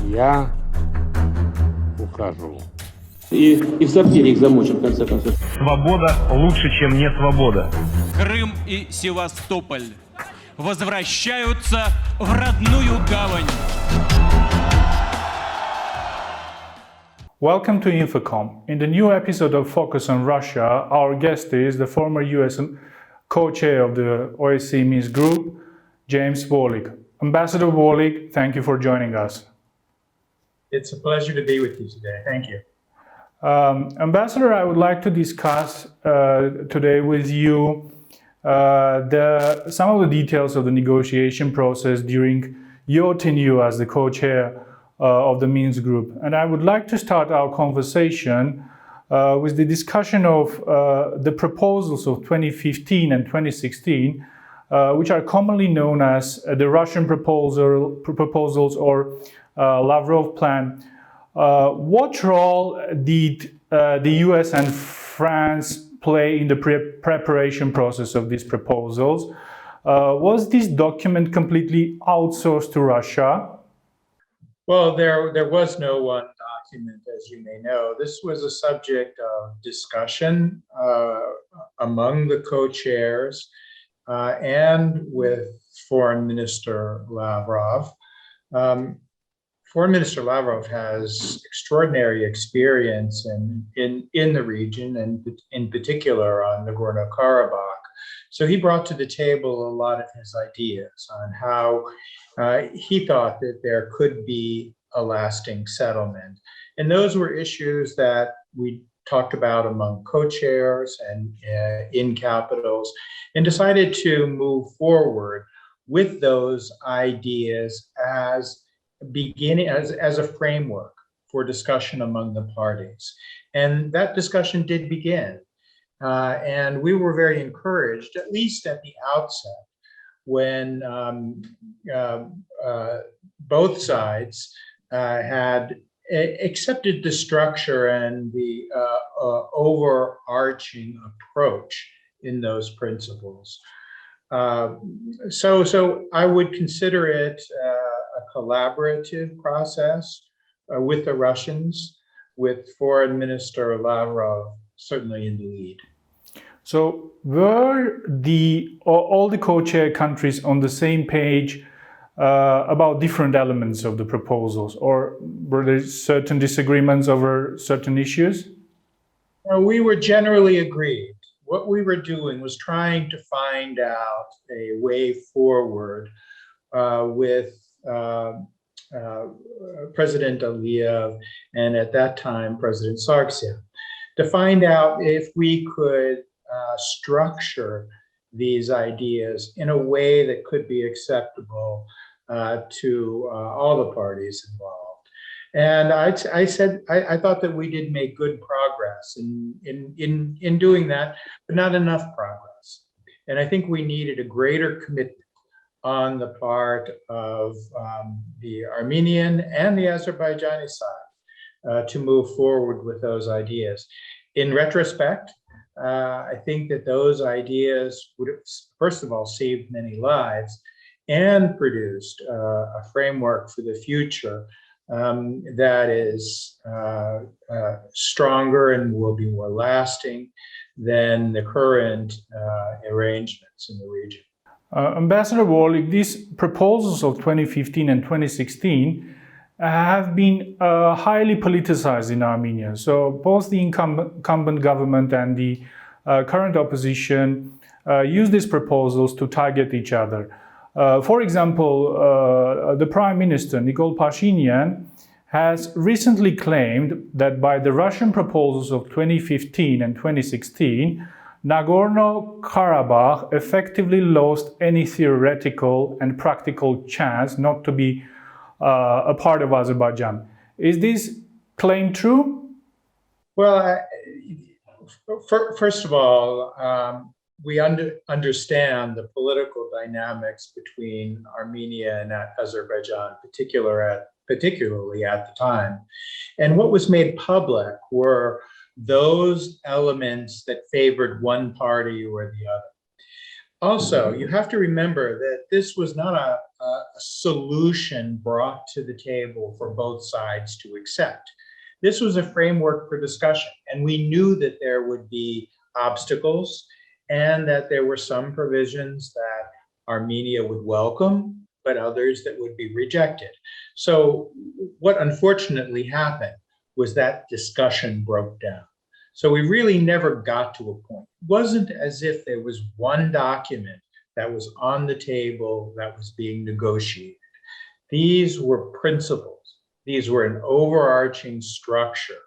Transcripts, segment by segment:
Я ухожу. И в сортире их замочим, в конце концов. Свобода лучше, чем не свобода. Крым и Севастополь возвращаются в родную гавань. Welcome to Infocom. In the new episode of Focus on Russia, our guest is the former US co-chair of the OSCE Minsk group, James Warlick. Ambassador Warlick, thank you for joining us. It's a pleasure to be with you today. Thank you. Ambassador, I would like to discuss today with you some of the details of the negotiation process during your tenure as the co-chair of the Minsk group. And I would like to start our conversation with the discussion of the proposals of 2015 and 2016, which are commonly known as the Russian proposals or Lavrov plan. What role did the US and France play in the preparation process of these proposals? Was this document completely outsourced to Russia? Well, there was no one document, as you may know. This was a subject of discussion among the co-chairs and with Foreign Minister Lavrov. Foreign Minister Lavrov has extraordinary experience in the region and in particular on Nagorno-Karabakh. So he brought to the table a lot of his ideas on how he thought that there could be a lasting settlement. And those were issues that we talked about among co-chairs and in capitals, and decided to move forward with those ideas as a framework for discussion among the parties. And that discussion did begin. And we were very encouraged, at least at the outset, when both sides had accepted the structure and the overarching approach in those principles. So I would consider it a collaborative process with the Russians, with Foreign Minister Lavrov certainly in the lead. So were all the co-chair countries on the same page about different elements of the proposals, or were there certain disagreements over certain issues? We were generally agreed. What we were doing was trying to find out a way forward with President Aliyev and at that time President Sargsyan, to find out if we could structure these ideas in a way that could be acceptable to all the parties involved. And I thought that we did make good progress in doing that, but not enough progress. And I think we needed a greater commitment on the part of the Armenian and the Azerbaijani side to move forward with those ideas. In retrospect, I think that those ideas would have, first of all, saved many lives and produced a framework for the future that is stronger and will be more lasting than the current arrangements in the region. Ambassador Warlick, these proposals of 2015 and 2016 have been highly politicized in Armenia. So both the incumbent government and the current opposition use these proposals to target each other. For example, the Prime Minister, Nikol Pashinyan, has recently claimed that by the Russian proposals of 2015 and 2016, Nagorno-Karabakh effectively lost any theoretical and practical chance not to be a part of Azerbaijan. Is this claim true? Well, first of all, we understand the political dynamics between Armenia and Azerbaijan, particularly at the time. And what was made public were those elements that favored one party or the other. Also, you have to remember that this was not a solution brought to the table for both sides to accept. This was a framework for discussion, and we knew that there would be obstacles and that there were some provisions that Armenia would welcome, but others that would be rejected. So what unfortunately happened was that discussion broke down. So we really never got to a point. It wasn't as if there was one document that was on the table that was being negotiated. These were principles. These were an overarching structure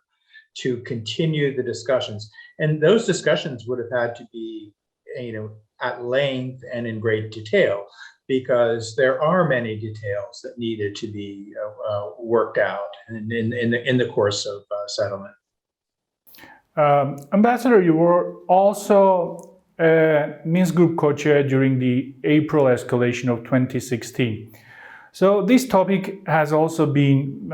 to continue the discussions. And those discussions would have had to be, at length and in great detail, because there are many details that needed to be worked out in the course of settlement. Ambassador, you were also a Minsk Group co-chair during the April escalation of 2016. So this topic has also been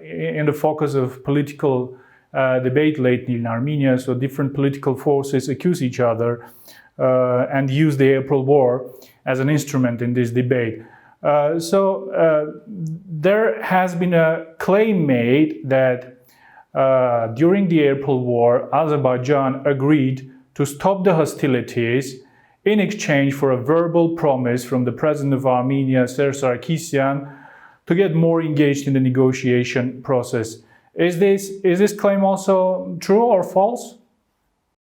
in the focus of political debate lately in Armenia. So different political forces accuse each other and use the April War as an instrument in this debate. There has been a claim made that during the April War, Azerbaijan agreed to stop the hostilities in exchange for a verbal promise from the president of Armenia, Serge Sarkisyan, to get more engaged in the negotiation process. Is this claim also true or false?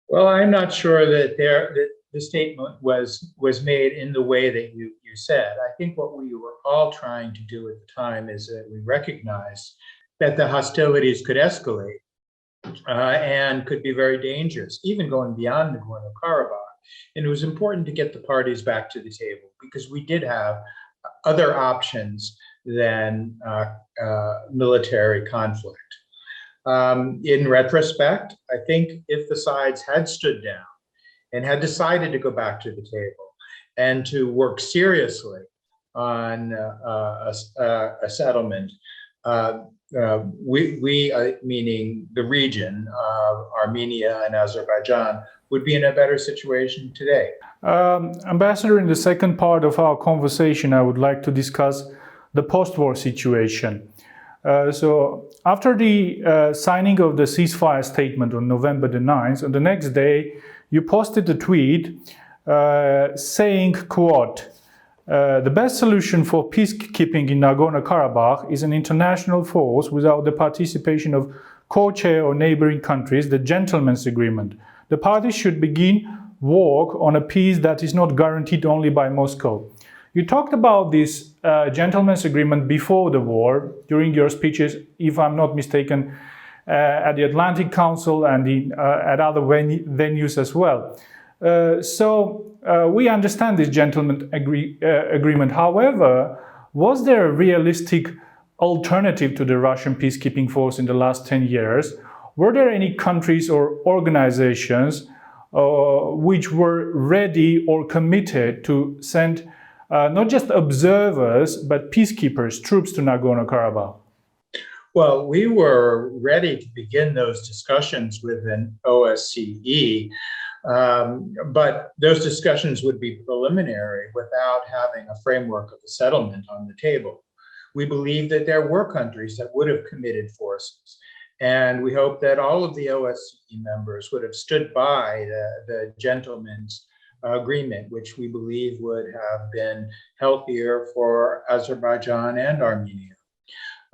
Well, I'm not sure that the statement was made in the way that you said. I think what we were all trying to do at the time is that we recognized that the hostilities could escalate and could be very dangerous, even going beyond Nagorno-Karabakh. And it was important to get the parties back to the table because we did have other options than military conflict. In retrospect, I think if the sides had stood down and had decided to go back to the table and to work seriously on a settlement, we meaning the region of Armenia and Azerbaijan, would be in a better situation today. Ambassador, in the second part of our conversation, I would like to discuss the post-war situation. So after the signing of the ceasefire statement on November the 9th, on the next day, you posted a tweet saying, quote, the best solution for peacekeeping in Nagorno-Karabakh is an international force without the participation of co-chair or neighboring countries, the gentleman's agreement. The parties should begin work on a peace that is not guaranteed only by Moscow. You talked about this gentleman's agreement before the war, during your speeches, if I'm not mistaken, at the Atlantic Council and at other venues as well. We understand this gentleman's agreement. However, was there a realistic alternative to the Russian peacekeeping force in the last 10 years? Were there any countries or organizations which were ready or committed to send not just observers, but peacekeepers, troops to Nagorno-Karabakh? Well, we were ready to begin those discussions with an OSCE, but those discussions would be preliminary without having a framework of a settlement on the table. We believe that there were countries that would have committed forces. And we hope that all of the OSCE members would have stood by the gentleman's agreement, which we believe would have been healthier for Azerbaijan and Armenia.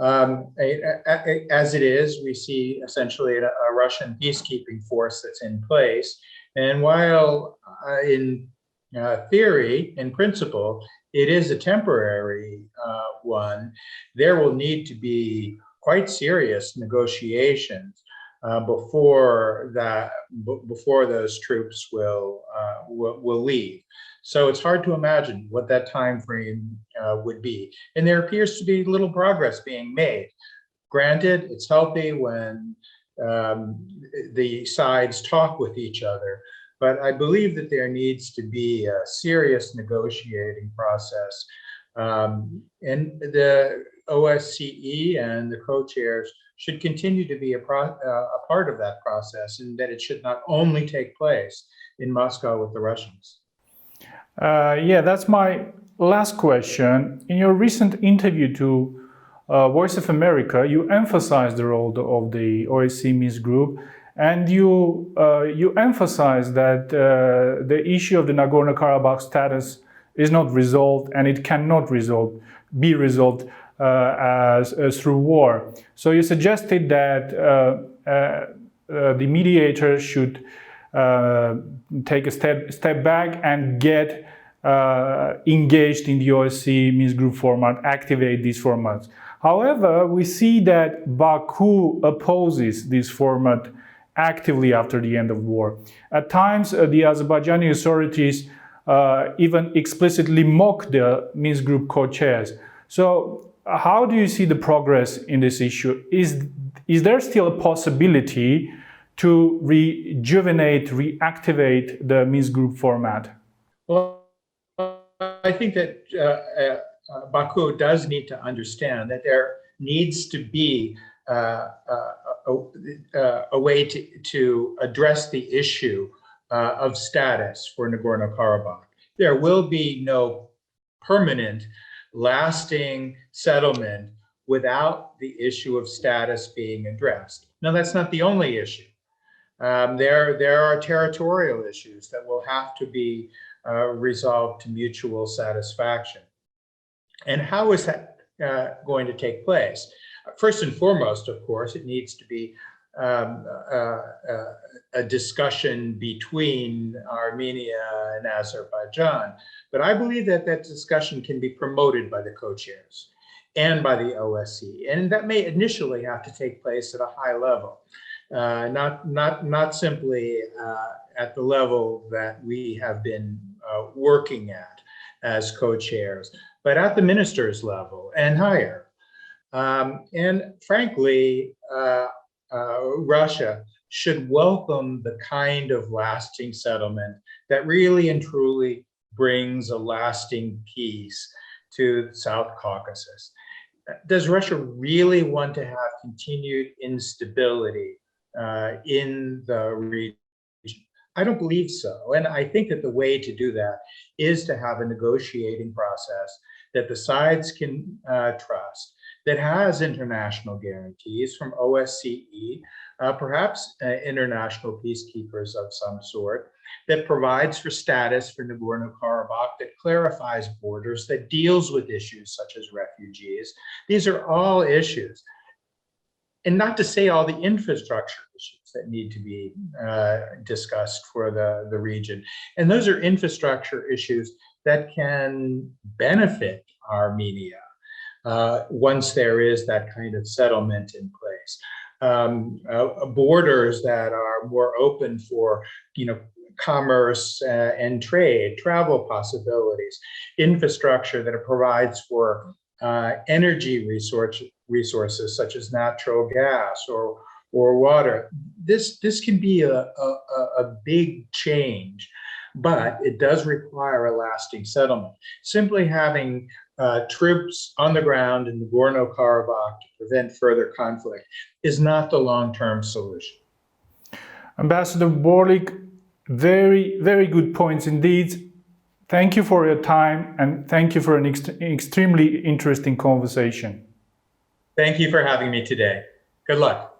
As it is, we see essentially a Russian peacekeeping force that's in place. And while in theory, in principle, it is a temporary one, there will need to be quite serious negotiations before those troops will leave. So it's hard to imagine what that time frame would be. And there appears to be little progress being made. Granted, it's healthy when the sides talk with each other, but I believe that there needs to be a serious negotiating process. And the OSCE and the co-chairs should continue to be a part of that process, and that it should not only take place in Moscow with the Russians. Yeah, that's my last question. In your recent interview to Voice of America, you emphasized the role of the OSCE Minsk group, and you emphasized that the issue of the Nagorno-Karabakh status is not resolved, and it cannot be resolved through war. So you suggested that the mediator should take a step back and get engaged in the OSCE Minsk group format, activate these formats. However, we see that Baku opposes this format actively after the end of war. At times, the Azerbaijani authorities even explicitly mock the Minsk group co-chairs. So, how do you see the progress in this issue? Is there still a possibility to rejuvenate, reactivate the Minsk group format? Well, I think that Baku does need to understand that there needs to be a way to address the issue of status for Nagorno-Karabakh. There will be no permanent, lasting settlement without the issue of status being addressed. Now, that's not the only issue. There are territorial issues that will have to be resolved to mutual satisfaction. And how is that going to take place? First and foremost, of course, it needs to be a discussion between Armenia and Azerbaijan. But I believe that that discussion can be promoted by the co-chairs and by the OSCE. And that may initially have to take place at a high level, not simply at the level that we have been working at as co-chairs, but at the ministers' level and higher. And frankly, Russia should welcome the kind of lasting settlement that really and truly brings a lasting peace to the South Caucasus. Does Russia really want to have continued instability in the region? I don't believe so. And I think that the way to do that is to have a negotiating process that the sides can trust, that has international guarantees from OSCE, perhaps international peacekeepers of some sort, that provides for status for Nagorno-Karabakh, that clarifies borders, that deals with issues such as refugees. These are all issues. And not to say all the infrastructure issues that need to be discussed for the region. And those are infrastructure issues that can benefit Armenia once there is that kind of settlement in place. Borders that are more open for, commerce and trade, travel possibilities, infrastructure that provides for energy resources such as natural gas or water. This can be a big change, but it does require a lasting settlement. Simply having troops on the ground in Nagorno-Karabakh to prevent further conflict is not the long-term solution. Ambassador Warlick, very, very good points indeed. Thank you for your time, and thank you for an extremely interesting conversation. Thank you for having me today. Good luck.